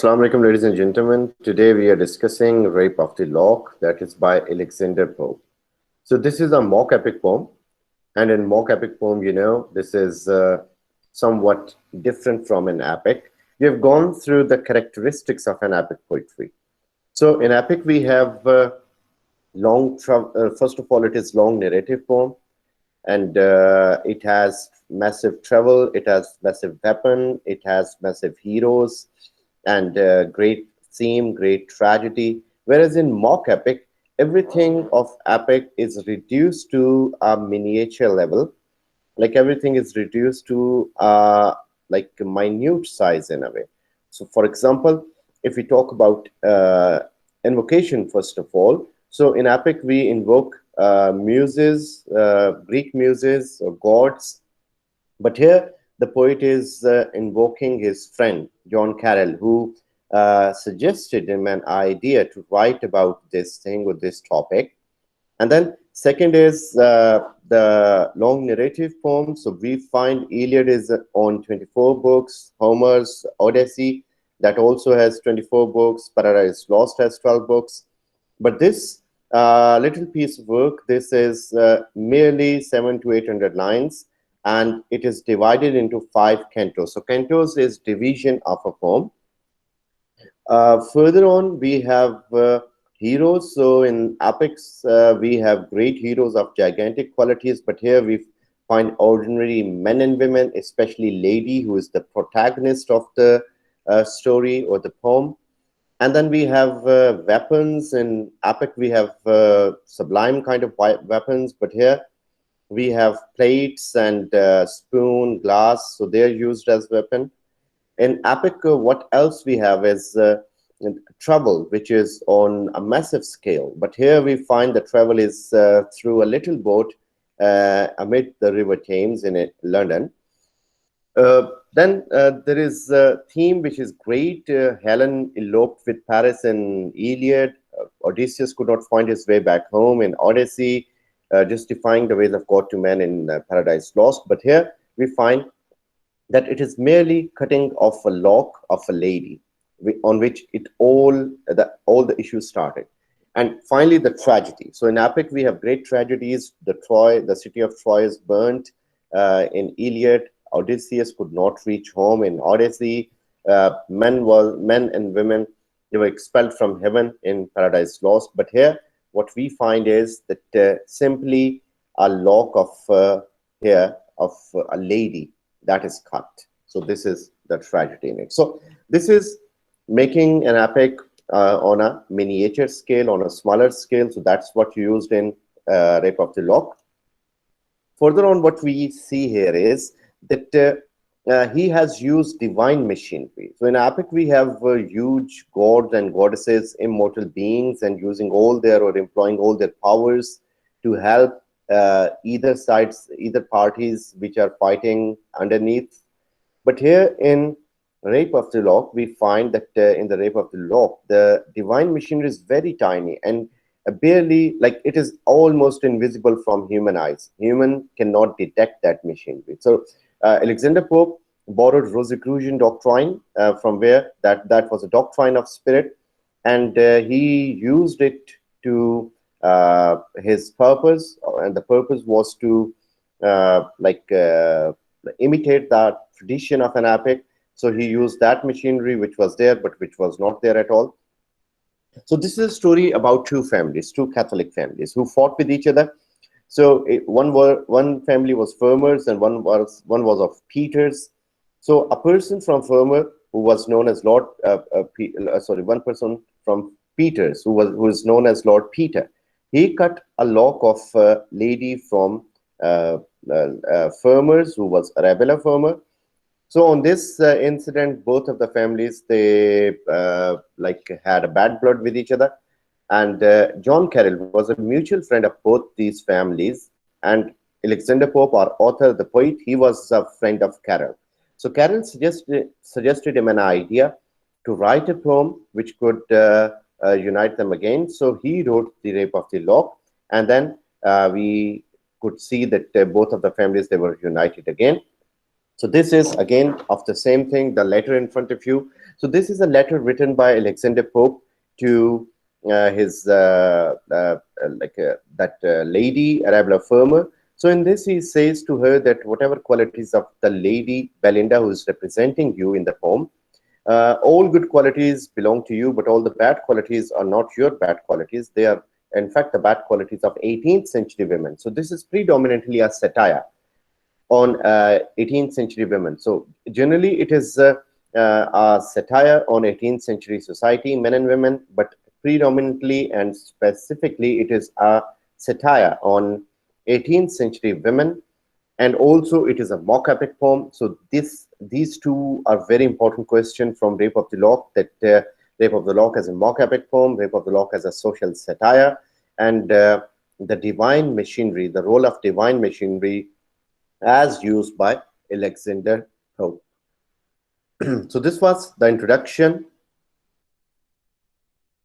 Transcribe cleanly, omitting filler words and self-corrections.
Assalamu alaikum, ladies and gentlemen. Today we are discussing Rape of the Lock, that is by Alexander Pope. So this is a mock epic poem, and in mock epic poem, this is somewhat different from an epic. We have gone through the characteristics of an epic poetry. So in epic, we have first of all, it is long narrative poem, and it has massive travel, it has massive weapon, it has massive heroes, and great theme, great tragedy. Whereas in mock epic, everything of epic is reduced to a miniature level. Like everything is reduced to like a minute size in a way. So for example, if we talk about invocation, first of all, so in epic we invoke muses, Greek muses or gods, but here the poet is invoking his friend John Carroll, who suggested him an idea to write about this thing or this topic. And then second is the long narrative poem. So we find Iliad is on 24 books, Homer's Odyssey, that also has 24 books, Paradise Lost has 12 books. But this little piece of work, this is merely 700 to 800 lines, and it is divided into 5 cantos. So cantos is division of a poem. Further on, we have heroes. So in epics, we have great heroes of gigantic qualities, but here we find ordinary men and women, especially lady, who is the protagonist of the story or the poem. And then we have weapons. In epic, we have sublime kind of weapons, but here we have plates and spoon, glass, so they're used as weapon. In epic, what else we have is travel, which is on a massive scale. But here we find the travel is through a little boat amid the River Thames in London. Then there is a theme which is great. Helen eloped with Paris in Iliad. Odysseus could not find his way back home in Odyssey, justifying the ways of God to men in Paradise Lost. But here we find that it is merely cutting off a lock of a lady, on which all the issues started. And finally, the tragedy. So in epic, we have great tragedies. The city of Troy is burnt in Iliad. Odysseus could not reach home in Odyssey. Men and women, they were expelled from heaven in Paradise Lost. But here, what we find is that simply a lock of hair of a lady that is cut. So this is the tragedy in it. So this is making an epic on a miniature scale, on a smaller scale. So that's what you used in Rape of the Lock. Further on, what we see here is that he has used divine machinery. So in epic, we have huge gods and goddesses, immortal beings, and using all their or employing all their powers to help either parties which are fighting underneath. But here in Rape of the Lock, we find that in the Rape of the Lock, the divine machinery is very tiny and barely, like it is almost invisible from human eyes. Human cannot detect that machinery. So Alexander Pope borrowed Rosicrucian doctrine from where that was a doctrine of spirit, and he used it to his purpose, and the purpose was to imitate the tradition of an epic. So he used that machinery which was there, but which was not there at all. So this is a story about two Catholic families who fought with each other. So one family was Fermors and one was of Peters. So a person from Fermor who was known as one person from Peters who is known as Lord Peter. He cut a lock of a lady from Fermors, who was Arabella Fermor. So on this incident, both of the families, they had a bad blood with each other. And John Carroll was a mutual friend of both these families. And Alexander Pope, our author, the poet, he was a friend of Carroll. So Carroll suggested him an idea to write a poem which could unite them again. So he wrote the Rape of the Lock. And then we could see that both of the families, they were united again. So this is again of the same thing, the letter in front of you. So this is a letter written by Alexander Pope to his lady Arabella Firma. So in this, he says to her that whatever qualities of the lady Belinda, who is representing you in the poem, all good qualities belong to you, but all the bad qualities are not your bad qualities. They are, in fact, the bad qualities of 18th century women. So this is predominantly a satire on 18th century women. So generally, it is a satire on 18th century society, men and women, but predominantly and specifically, it is a satire on 18th century women, and also it is a mock epic poem. So these two are very important questions from Rape of the Lock, that Rape of the Lock as a mock epic poem, Rape of the Lock as a social satire, and the divine machinery, the role of divine machinery as used by Alexander Pope. So this was the introduction